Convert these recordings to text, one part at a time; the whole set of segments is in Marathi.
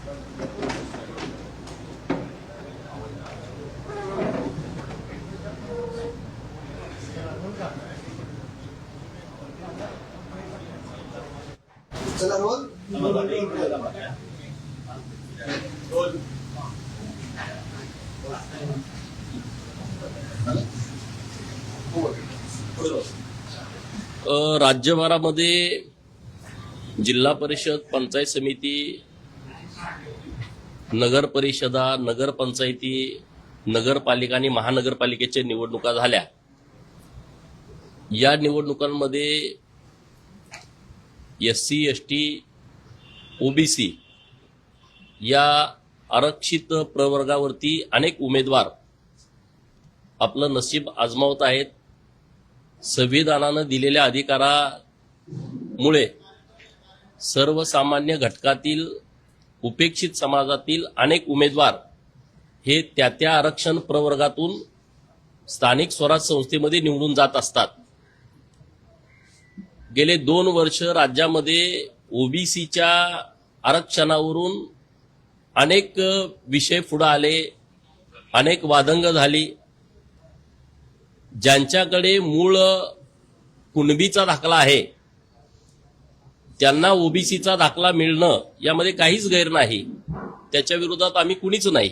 चला रोल राज्यभरामध्ये जिल्हा परिषद, पंचायत समिती, नगर परिषदा, नगरपंचायती, नगरपालिका आणि महानगरपालिकेच्या निवडणुका झाल्या. या निवडणुकांमध्ये SC, ST, OBC या आरक्षित प्रवर्गावरती अनेक उमेदवार आपलं नशीब आजमावत आहेत. संविधानानं दिलेल्या अधिकारामुळे सर्वसामान्य घटकातील उपेक्षित समाजातील अनेक उमेदवार हे त्या आरक्षण प्रवर्गातून स्थानिक स्वराज संस्थेमध्ये निवडून जात असतात. गेले 2 वर्ष राज्यामध्ये OBCच्या आरक्षणावरून अनेक विषय पुढे आले, अनेक वादंग झाली. ज्यांच्याकडे मूळ कुणबीचा दाखला आहे त्यांना OBCचा दाखला मिळणं यामध्ये काहीच गैर नाही, त्याच्या विरोधात आम्ही कुणीच नाही.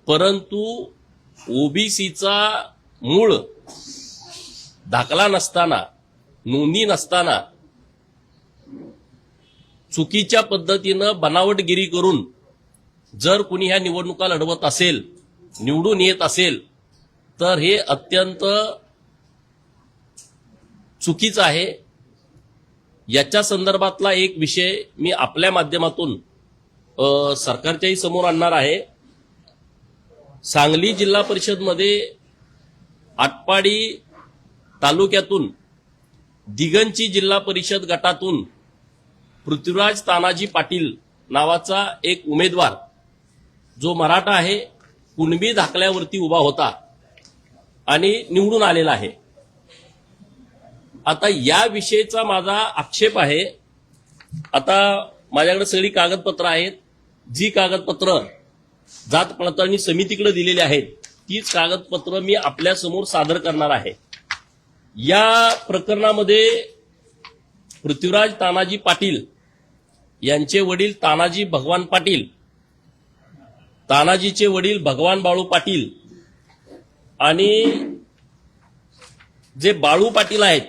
परंतु OBCचा मूळ दाखला नसताना, नोंदी नसताना चुकीच्या पद्धतीनं बनावटगिरी करून जर कुणी ह्या निवडणुका लढवत असेल, निवडून येत असेल, तर हे अत्यंत चुकीचं आहे. याच्या संदर्भातला एक विषय मी आपल्या माध्यमातून सरकारच्याही समोर आणणार आहे. सांगली जिल्हा परिषदमध्ये आटपाडी तालुक्यातून दिगंची जिल्हा परिषद गटातून पृथ्वीराज तानाजी पाटील नावाचा एक उमेदवार जो मराठा आहे, कुणबी दाखल्यावरती उभा होता आणि निवडून आलेला आहे. आता या विषयीचा माझा आक्षेप आहे. आता माझ्याकडे सगळी कागदपत्र आहेत. जी कागदपत्र जात पडताळणी समितीकडे दिलेली आहेत तीच कागदपत्र मी आपल्या समोर सादर करणार आहे. या प्रकरणामध्ये पृथ्वीराज तानाजी पाटील यांचे वडील तानाजी भगवान पाटील, तानाजीचे वडील भगवान बाळू पाटील आणि जे बाळू पाटील आहेत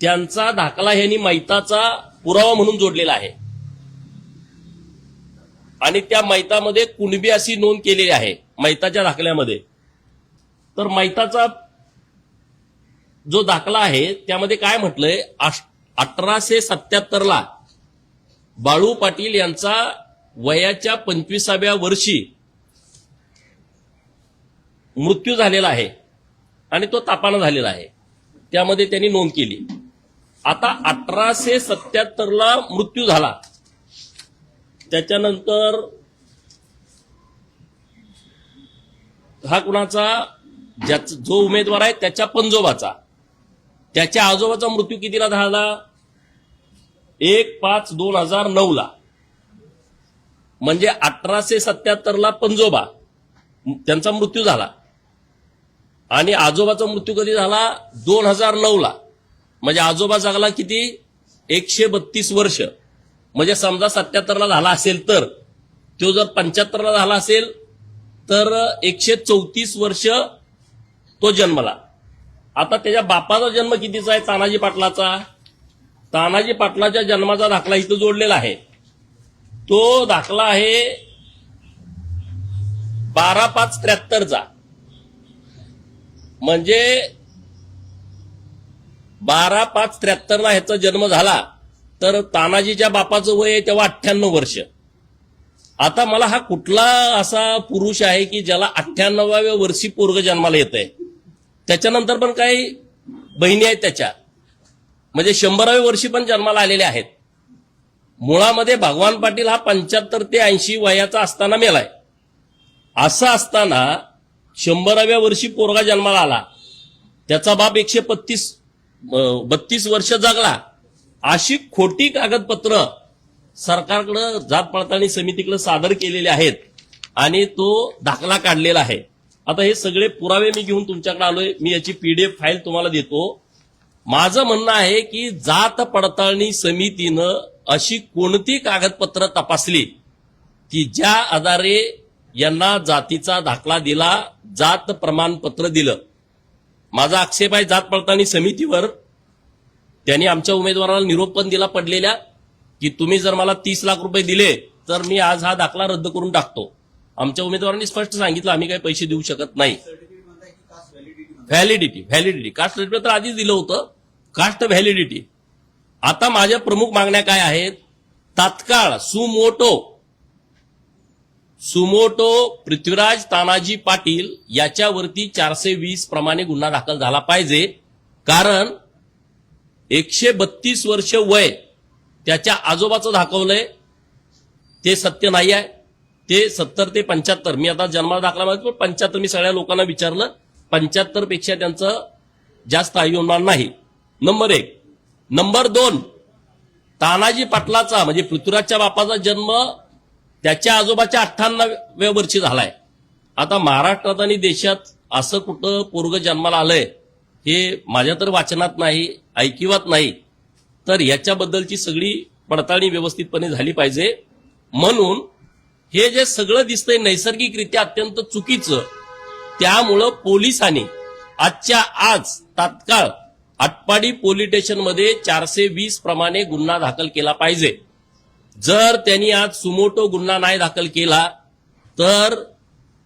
त्यांचा दाखला यांनी मैताचा पुरावा म्हणून जोडलेला आहे आणि त्या मैतामध्ये कुणबी अशी नोंद केलेली आहे मैताच्या दाखल्यामध्ये. तर मैताचा जो दाखला आहे त्यामध्ये काय म्हटलंय, 1877 बाळू पाटील यांचा वयाच्या 25व्या वर्षी मृत्यू झालेला आहे आणि तो तापानं झालेला आहे, त्यामध्ये त्यांनी नोंद केली. आता 1877 मृत्यू झाला, त्याच्यानंतर हा कुणाचा जो उमेदवार आहे त्याच्या पंजोबाचा, त्याच्या आजोबाचा मृत्यू कितीला झाला, 1/5/2009 म्हणजे 1877 पंजोबा त्यांचा मृत्यू झाला आणि आजोबाचा मृत्यू कधी झाला, 2009 म्हणजे आजोबा जगला किती, 132 वर्ष. म्हणजे समजा 77 झाला असेल तर तो जर 75 झाला असेल तर 134 वर्ष तो जन्मला. आता त्याच्या बापाचा जन्म कितीचा आहे, तानाजी पाटलाचा. तानाजी पाटलाच्या जन्माचा दाखला इथं जोडलेला आहे. तो दाखला आहे 12/5/73 म्हणजे 12/5/73 ह्याचा जन्म झाला तर तानाजीच्या बापाचं वय आहे तेव्हा 98 वर्ष. आता मला हा कुठला असा पुरुष आहे की ज्याला 98व्या वर्षी पोरग जन्माला येत आहे, त्याच्यानंतर पण काही बहिणी आहेत त्याच्या, म्हणजे 100व्या वर्षी पण जन्माला आलेले आहेत. मुळामध्ये भगवान पाटील हा 75 ते 80 वयाचा असताना मेलाय. असं असताना 100व्या वर्षी पोरगा जन्माला आला, त्याचा बाप 132 वर्ष जगला. अशी खोटी कागदपत्र सरकारकडे जात पडताळणी समितीकडे सादर केलेले आहेत आणि तो दाखला काढलेला आहे. आता हे सगळे पुरावे मी घेऊन तुमच्याकडे आलोय. मी याची पीडीएफ फाईल तुम्हाला देतो. माझं म्हणणं आहे की जात पडताळणी समितीनं अशी कोणती कागदपत्र तपासली की ज्या आधारे यांना जातीचा दाखला दिला, जात प्रमाणपत्र दिलं. माझा आक्षेप आहे जात पडताळणी समितीवर. त्यांनी आमच्या उमेदवाराला निरोप पण दिला पडलेल्या की तुम्ही जर मला 30 लाख रुपये दिले तर मी आज हा दाखला रद्द करून टाकतो. आमच्या उमेदवारांनी स्पष्ट सांगितलं आम्ही काही पैसे देऊ शकत नाही. व्हॅलिडिटी कास्ट सर्टिफिकेट तर आधीच दिलं होतं. Caste validity. आता माझ्या प्रमुख मागण्या काय आहेत? तात्काळ सुमोटो पृथ्वीराज तानाजी पाटील याच्यावरती 420 प्रमाणे गुन्हा दाखल झाला पाहिजे. कारण 132 वर्ष वय त्याच्या आजोबाचं दाखवलंय, ते सत्य नाही आहे. ते 70 ते 75, मी आता जन्माला दाखला मागितला पण 75, मी सगळ्या लोकांना विचारलं, 75 पेक्षा त्यांचं जास्त आयुमान नाही. नंबर 1. नंबर 2, तानाजी पाटलाचा म्हणजे पृथ्वीराजच्या बापाचा जन्म त्याच्या आजोबाच्या 98व्या वर्षी झालाय. आता महाराष्ट्रात आणि देशात असं कुठं पोरग जन्माला आलंय हे माझ्या तर वाचनात नाही, ऐकिवात नाही. तर याच्याबद्दलची सगळी पडताळणी व्यवस्थितपणे झाली पाहिजे. म्हणून हे जे सगळं दिसतंय नैसर्गिकरित्या अत्यंत चुकीचं, त्यामुळं पोलिसांनी आजच्या आज तात्काळ आटपाडी पोलीस स्टेशनमध्ये 420 प्रमाणे गुन्हा दाखल केला पाहिजे. जर त्यांनी आज सुमोटो गुन्हा नाही दाखल केला तर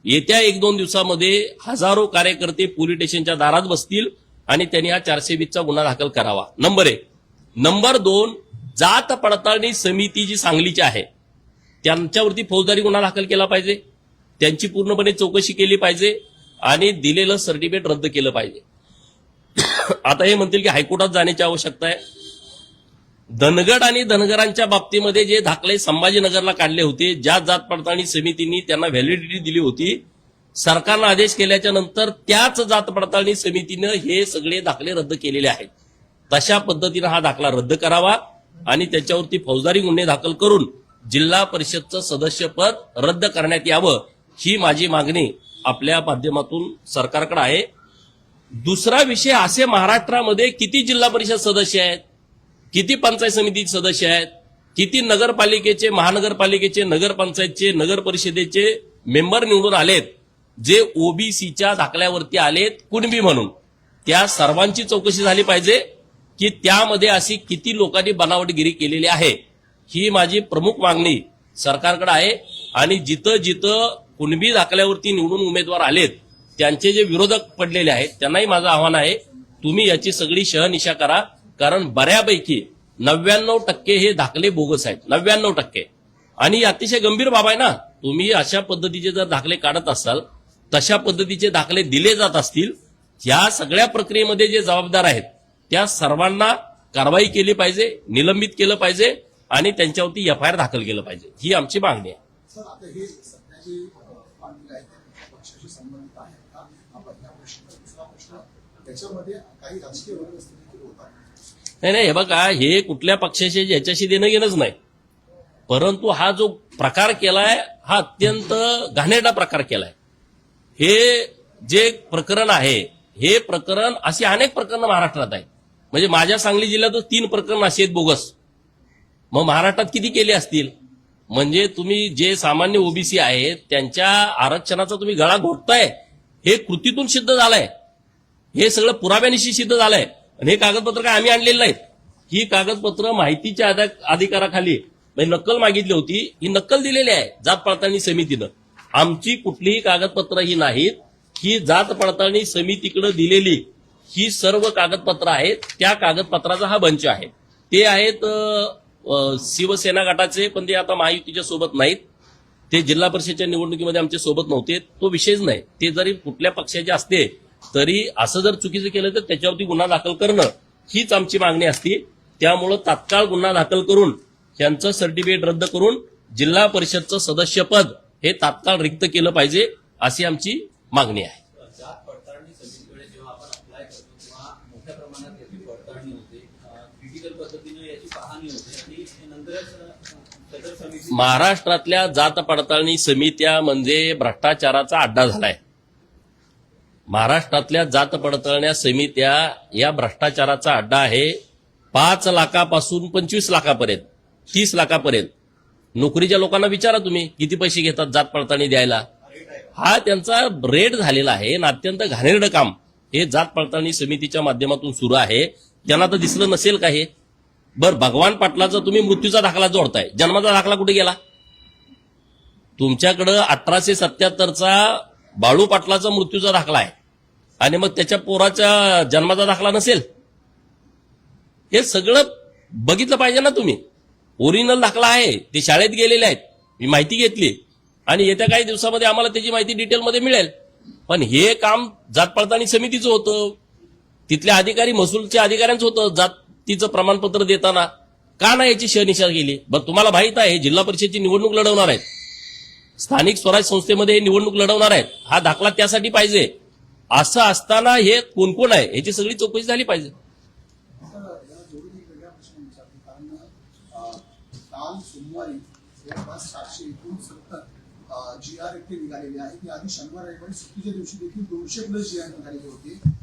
येत्या 1-2 दिवसामध्ये हजारो कार्यकर्ते पोलीस स्टेशनच्या दारात बसतील आणि त्यांनी हा 420चा गुन्हा दाखल करावा. नंबर 1. नंबर 2, जात पडताळणी समिती जी सांगलीची आहे त्यांच्यावरती फौजदारी गुन्हा दाखल केला पाहिजे. त्यांची पूर्णपणे चौकशी केली पाहिजे आणि दिलेलं सर्टिफिकेट रद्द केलं पाहिजे. आता हे म्हणतील की हायकोर्टात जाण्याची आवश्यकता आहे. धनगड आणि धनगरांच्या बाबतीमध्ये जे दाखले संभाजीनगरला काढले होते, ज्या जात पडताळणी समितींनी त्यांना व्हॅलिडिटी दिली होती, सरकारनं आदेश केल्याच्या नंतर त्याच जात पडताळणी समितीनं हे सगळे दाखले रद्द केलेले आहेत. तशा पद्धतीनं हा दाखला रद्द करावा आणि त्याच्यावरती फौजदारी गुन्हे दाखल करून जिल्हा परिषदचं सदस्यपद रद्द करण्यात यावं, ही माझी मागणी आपल्या माध्यमातून सरकारकडे आहे. दुसरा विषय, असे महाराष्ट्रामध्ये किती जिल्हा परिषद सदस्य आहेत, किती पंचायत समिती सदस्य आहेत, किती नगरपालिकेचे, महानगरपालिकेचे, नगरपंचायतचे, नगर परिषदेचे मेंबर निवडून आलेत जे ओबीसीच्या दाखल्यावरती आलेत कुणबी म्हणून. त्या सर्वांची चौकशी झाली पाहिजे की त्यामध्ये अशी किती लोकांनी बनावटगिरी केलेली आहे, ही माझी प्रमुख मागणी सरकारकडे आहे. आणि जिथं जिथं कुणबी दाखल्यावरती निवडून उमेदवार आलेत त्यांचे जे विरोधक पडलेले आहेत त्यांनाही माझं आव्हान आहे, तुम्ही याची सगळी शहनिशा करा. कारण बऱ्यापैकी 99% हे दाखले बोगस आहेत, 99%. आणि अतिशय गंभीर बाब आहे ना. तुम्ही अशा पद्धतीचे जर दाखले काढत असाल, तशा पद्धतीचे दाखले दिले जात असतील, या सगळ्या प्रक्रियेमध्ये जे जबाबदार आहेत त्या सर्वांना कारवाई केली पाहिजे, निलंबित केलं पाहिजे आणि त्यांच्यावरती एफआयआर दाखल केलं पाहिजे, ही आमची मागणी आहे. सर, आता हे सध्याची मागणी आहे पक्षाशी संबंधित आहे का? आपण या दुसरा प्रश्न, त्याच्यामध्ये काही राजकीय वर्ग असतील होतात? नाही, हे बघा, हे कुठल्या पक्षाशी याच्याशी देणं घेणंच नाही. परंतु हा जो प्रकार केलाय हा अत्यंत घाणेरडा प्रकार केलाय. हे जे प्रकरण आहे, हे प्रकरण अशी अनेक प्रकरणं महाराष्ट्रात आहेत. म्हणजे माझ्या सांगली जिल्ह्यातच 3 प्रकरण अशी आहेत बोगस. मग महाराष्ट्रात किती केले असतील? म्हणजे तुम्ही जे सामान्य ओबीसी आहेत त्यांच्या आरक्षणाचा तुम्ही गळा घोटताय, हे कृतीतून सिद्ध झालंय. हे सगळं पुराव्यानिशी सिद्ध झालंय. आणि हे कागदपत्र काय आम्ही आणलेलं नाहीत. ही कागदपत्र माहितीच्या अधिकाराखाली नक्कल मागितली होती, ही नक्कल दिलेली आहे जात पडताळणी समितीनं. आमची कुठलीही कागदपत्र ही नाहीत, ही जात पडताळणी समितीकडे दिलेली ही सर्व कागदपत्र आहेत. त्या कागदपत्राचा हा बंच आहे. ते आहेत शिवसेना गटाचे, पण ते आता महायुतीच्या सोबत नाहीत. ते जिल्हा परिषदेच्या निवडणुकीमध्ये आमच्या सोबत नव्हते, तो विषयच नाही. ते जरी कुठल्या पक्षाचे असते तरी असं जर चुकीचं केलं तर त्याच्यावरती गुन्हा दाखल करणं हीच आमची मागणी असते. त्यामुळं तात्काळ गुन्हा दाखल करून त्यांचं सर्टिफिकेट रद्द करून जिल्हा परिषदचं सदस्यपद हे तात्काळ रिक्त केलं पाहिजे, अशी आमची मागणी आहे. जात पडताळणी समितीकडे जेव्हा आपण अप्लाय करतो तेव्हा मोठ्या प्रमाणात याची पडताळणी होते, क्रिटिकल पद्धतीने याची पाहणी होते आणि नंतरच सदर समिती महाराष्ट्रातल्या जात पडताळणी समित्या म्हणजे भ्रष्टाचाराचा अड्डा झालाय. महाराष्ट्रातल्या जात पडताळण्या समित्या या भ्रष्टाचाराचा अड्डा आहे. 5 लाखापासून 25 लाखापर्यंत 30 लाखापर्यंत नोकरीच्या लोकांना विचारा तुम्ही किती पैसे घेतात जात पडताळणी द्यायला. हा त्यांचा रेट झालेला आहे आणि अत्यंत घाणेरडं काम हे जात पडताळणी समितीच्या माध्यमातून सुरू आहे. त्यांना तर दिसलं नसेल का हे. बरं, भगवान पाटलाचा तुम्ही मृत्यूचा दाखला जोडताय, जन्माचा दाखला कुठे गेला? तुमच्याकडं 1877चा बाळू पाटलाचा मृत्यूचा दाखला आहे आणि मग त्याच्या पोराच्या जन्माचा दाखला नसेल? हे सगळं बघितलं पाहिजे ना तुम्ही. ओरिजिनल दाखला आहे, ते शाळेत गेलेले आहेत, मी माहिती घेतली आणि येत्या काही दिवसामध्ये आम्हाला त्याची माहिती डिटेलमध्ये मिळेल. पण हे काम जात पडताळणी समितीचं होतं, तिथल्या अधिकारी महसूलच्या अधिकाऱ्यांचं होतं. जातीचं प्रमाणपत्र देताना का नाही याची शहनिशा केली? बरं, तुम्हाला माहित आहे जिल्हा परिषदेची निवडणूक लढवणार आहेत, स्थानिक स्वराज संस्थेमध्ये हे निवडणूक लढवणार आहेत, हा दाखला त्यासाठी पाहिजे. असं असताना हे कोण कोण आहे याची सगळी चौकशी झाली पाहिजे. याला जोडून एक वेगळा प्रश्न विचारतो, कारण काल सोमवारी जवळपास 769 GR एकटे निघालेले आहेत. की आधी शनिवार रविवारी सुट्टीच्या दिवशी देखील 200+ GR निघालेले होते.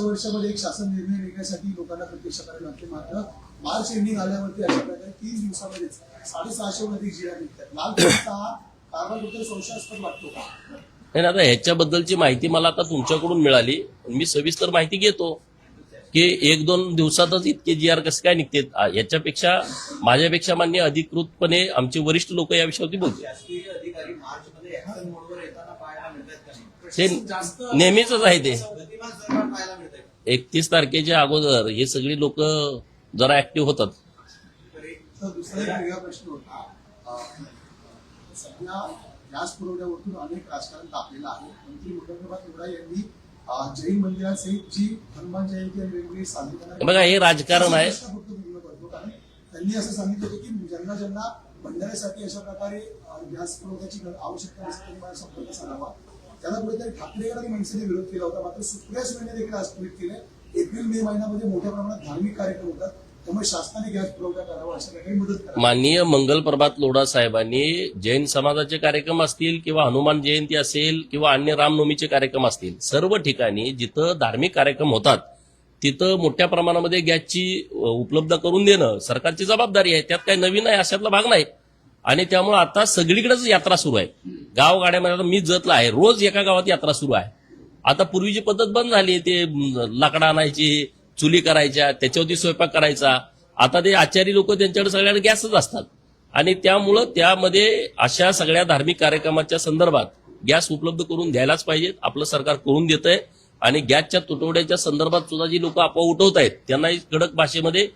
वर्षामध्ये एक शासन निर्णय निघण्यासाठी लोकांना प्रतीक्षा करावी लागते. मात्र मार्च एंडिंग आल्यावरती अशा प्रकारे 3 दिवसामध्येच 650 अधिक GR निघतात. लाल परीचा हा कारभारबद्दल संशयास्पद वाटतो का? नाही, आता ह्याच्याबद्दलची माहिती मला आता तुमच्याकडून मिळाली. मी सविस्तर माहिती घेतो की 1-2 दिवसातच इतके GR कसं काय निघते. याच्यापेक्षा माझ्यापेक्षा मान्य अधिकृतपणे आमचे वरिष्ठ लोक या विषयावरती बोलतात. शासकीय अधिकारी मार्चमध्ये ऍक्शन मोडवर येताना पाहायला मिळतात का नाही? ते नेहमीच आहे. ते गतिमान सरकार पाहायला मिळतंय. 31 तारखेच्या अगोदर हे सगळी लोक जरा ऍक्टिव्ह होतात. तर दुसरा एक वेगळा प्रश्न होता. सध्या गॅस पुरवठ्यावरतून अनेक राजकारण तापलेलं आहे. मंत्री मुरलीधर लोढा यांनी जैन मंदिरासहित जी हनुमान जयंती आणि वेगवेगळी साजरी करणार बघा, हे राजकारण आहे. कारण त्यांनी असं सांगितलं होतं की ज्यांना भंडाऱ्यासाठी अशा प्रकारे गॅस पुरवठ्याची आवश्यकता नसते त्यांनी मला संपर्क साधावा. त्याला कुठेतरी ठाकरे आणि मनसेने विरोध केला होता. मात्र सुप्रिया सुळेने देखील आज ट्विट केले, एप्रिल-मे महिन्यामध्ये मोठ्या प्रमाणात धार्मिक कार्यक्रम होतात, त्यामुळे शासनाने गॅस पुरवठा करावा, अशा प्रकारे मदत करावी. माननीय मंगल प्रभात लोढा साहेबांनी जैन समाजाचे कार्यक्रम असतील किंवा हनुमान जयंती असेल किंवा अन्य रामनवमीचे कार्यक्रम असतील, सर्व ठिकाणी जिथं धार्मिक कार्यक्रम होतात तिथं मोठ्या प्रमाणामध्ये गॅसची उपलब्ध करून देणं सरकारची जबाबदारी आहे. त्यात काही नवीन आहे अशातला भाग नाही. आणि त्यामुळे आता सगळीकडेच यात्रा सुरू आहे. गावगाड्यामध्ये आता मी जतला आहे, रोज एका गावात यात्रा सुरू आहे. आता पूर्वीची पद्धत बंद झाली, ते लाकडं आणायची, चुली करायच्या, त्याच्यावरती स्वयंपाक करायचा. आता ते आचारी लोक त्यांच्याकडे सगळ्यांना गॅसच असतात आणि त्यामुळं त्यामध्ये अशा सगळ्या धार्मिक कार्यक्रमाच्या संदर्भात गॅस उपलब्ध करून द्यायलाच पाहिजेत. आपलं सरकार करून देतंय आणि गॅसच्या तुटवड्याच्या संदर्भात सुद्धा जी लोक अफवा उठवत आहेत त्यांनाही कडक भाषेमध्ये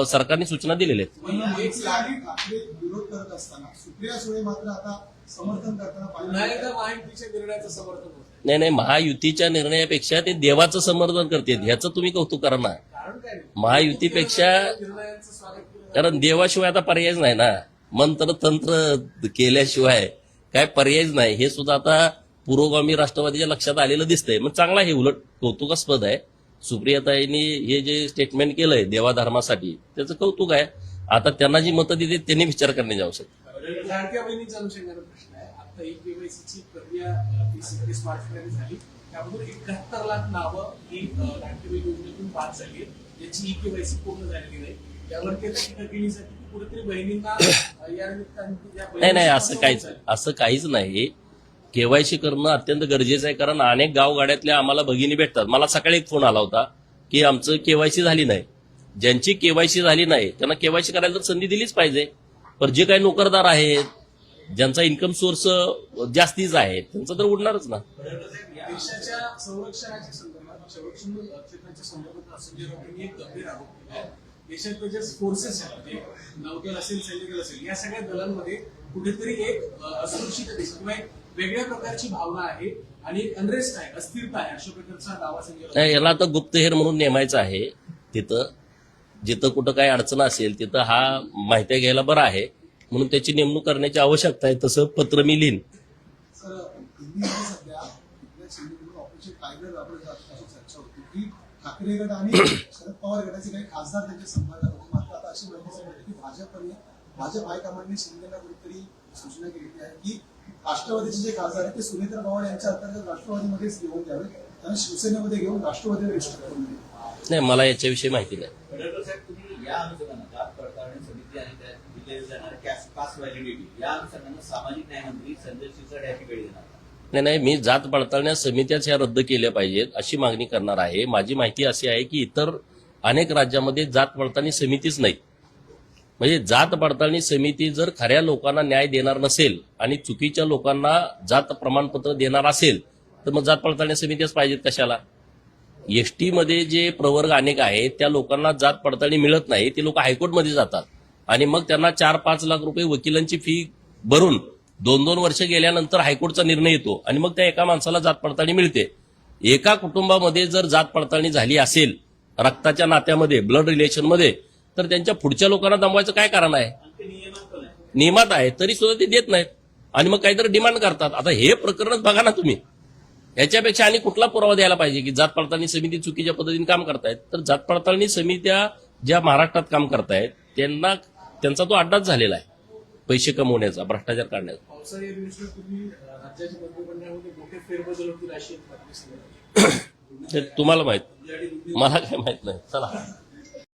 सरकारने सूचना दिलेल्या आहेत. ठाकरे विरोध करत असताना सुप्रिया सुळे मात्र आता समर्थन करताना पाहिजे. महायुतीच्या निर्णयाचं समर्थन होतं. नाही, महायुतीच्या निर्णयापेक्षा ते देवाचं समर्थन करतात, ह्याचं तुम्ही कौतुक करा ना. कारण काय नाही? महायुतीपेक्षा, निर्णयांचं स्वागत केलं. कारण देवाशिवाय आता पर्यायच नाही ना. मंत्र तंत्र केल्याशिवाय काय पर्यायच नाही. हे सुद्धा आता पुरोगामी राष्ट्रवादीच्या लक्षात आलेलं दिसतंय. मग चांगला, हे उलट कौतुकास्पद आहे. सुप्रियाताईंनी हे जे स्टेटमेंट केलंय देवाधर्मासाठी त्याचं कौतुक आहे. आता त्यांना जी मतं दिली त्यांनी विचार करण्याची आवश्यकता. लाडक्या बहिणीचा अनुषंगाने प्रश्न आहे. आता ई केवायसीची प्रक्रिया स्मार्टफोनने झाली, त्याबरोबर 71 लाख नावं ही लाडकी बहीण योजनेतून पास झाली आहेत, ज्याची ई केवायसी पूर्ण झालेली नाही. यावरती टीका केलीसाठी कुठेतरी बहिणींना या निमित्ताने नाही, असं काहीच नाही. केवायसी करणं अत्यंत गरजेचं आहे, कारण अनेक गावगाड्यातल्या आम्हाला भगिनी भेटतात. मला सकाळी एक फोन आला होता की आमचं केवायसी झाली नाही. ज्यांची केवायसी झाली नाही त्यांना केवायसी करायला तर संधी दिलीच पाहिजे. पण जे काही नोकरदार आहेत, ज्यांचा इन्कम सोर्स जास्तीचा आहे, त्यांचं तर उडणारच ना. देशाच्या संरक्षणाच्या संदर्भात, संरक्षण क्षेत्राच्या संदर्भात संजय राऊतांनी एक गंभीर आरोप केला आहे. देशातले जे फोर्सेस आहेत, म्हणजे नौदल असेल, सैनिक दल असेल, या सगळ्या दलांमध्ये कुठेतरी एक असुरक्षितता किंवा एक वेगळ्या प्रकारची भावना आहे आणि एक अनरेस्ट आहे, अस्थिरता आहे, अशा प्रकारचा दावा संजय राऊत. नाही, याला आता गुप्तहेर म्हणून नेमायचं आहे. तिथं जिथं कुठं काही अडचण असेल तिथं हा माहिती घ्यायला बरं आहे, म्हणून त्याची नेमणूक करण्याची आवश्यकता आहे. तसं पत्र मी लिहीन. सर, दिल्लीमध्ये सध्या इथल्या शिंदेकडून ऑपरेशन टायगर राबवलं जात अशी चर्चा होती की ठाकरे गट आणि शरद पवार गटाचे काही खासदार त्यांच्या संपर्कात होते. मात्र आता अशी माहिती समजते की भाजपने भाजप हायकमांडने शिंदेला कुठेतरी सूचना केलेली आहे की राष्ट्रवादीचे जे खासदार आहेत ते सुनेत्र पवार यांच्या अंतर्गत राष्ट्रवादीमध्येच घेऊन द्यावे, त्यांना शिवसेनेमध्ये घेऊन राष्ट्रवादीला रजिस्टर करून द्यावे. नाही, मला याच्याविषयी माहिती नाही. खडकर साहेब, तुम्ही या अनुषंगाने जात पडताळणी समिती आणि त्यात दिले जाणारे कास्ट व्हॅलिडिटी या अनुषंगाने सामाजिक न्याय मंत्री संजय शिरसाट याची वेळ देणार का? नाही, मी जात पडताळण्या समित्याच ह्या रद्द केल्या पाहिजेत अशी मागणी करणार आहे. माझी माहिती अशी आहे की इतर अनेक राज्यामध्ये जात पडताळणी समितीच नाही. म्हणजे जात पडताळणी समिती जर खऱ्या लोकांना न्याय देणार नसेल आणि चुकीच्या लोकांना जात प्रमाणपत्र देणार असेल तर मग जात पडताळणी समित्याच पाहिजेत कशाला. एसटी मध्ये जे प्रवर्ग अनेक आहेत त्या लोकांना जात पडताळणी मिळत नाही, ते लोक हायकोर्टमध्ये जातात आणि मग त्यांना 4-5 लाख रुपये वकिलांची फी भरून 2-2 वर्ष गेल्यानंतर हायकोर्टचा निर्णय येतो आणि मग त्या एका माणसाला जात पडताळणी मिळते. एका कुटुंबामध्ये जर जात पडताळणी झाली असेल रक्ताच्या नात्यामध्ये, ब्लड रिलेशनमध्ये, तर त्यांच्या पुढच्या लोकांना दमवायचं काय कारण आहे. नियमात आहे तरी सुद्धा ते देत नाहीत आणि मग काहीतरी डिमांड करतात. आता हे प्रकरणच बघा ना तुम्ही, याच्यापेक्षा आणि कुठला पुरावा द्यायला पाहिजे की जात पडताळणी समिती चुकीच्या पद्धतीने काम करतायत. तर जात पडताळणी समित्या ज्या महाराष्ट्रात काम करतायत त्यांचा तो अड्डाच झालेला आहे पैसे कमवण्याचा, भ्रष्टाचार काढण्याचा. पावसाळी अधिवेशनापूर्वी राज्याच्या मंत्रिमंडळामध्ये मोठे फेरबदल होतील अशी एक बातमी समोर आली. ते तुम्हाला माहित, मला काय माहित नाही. चला.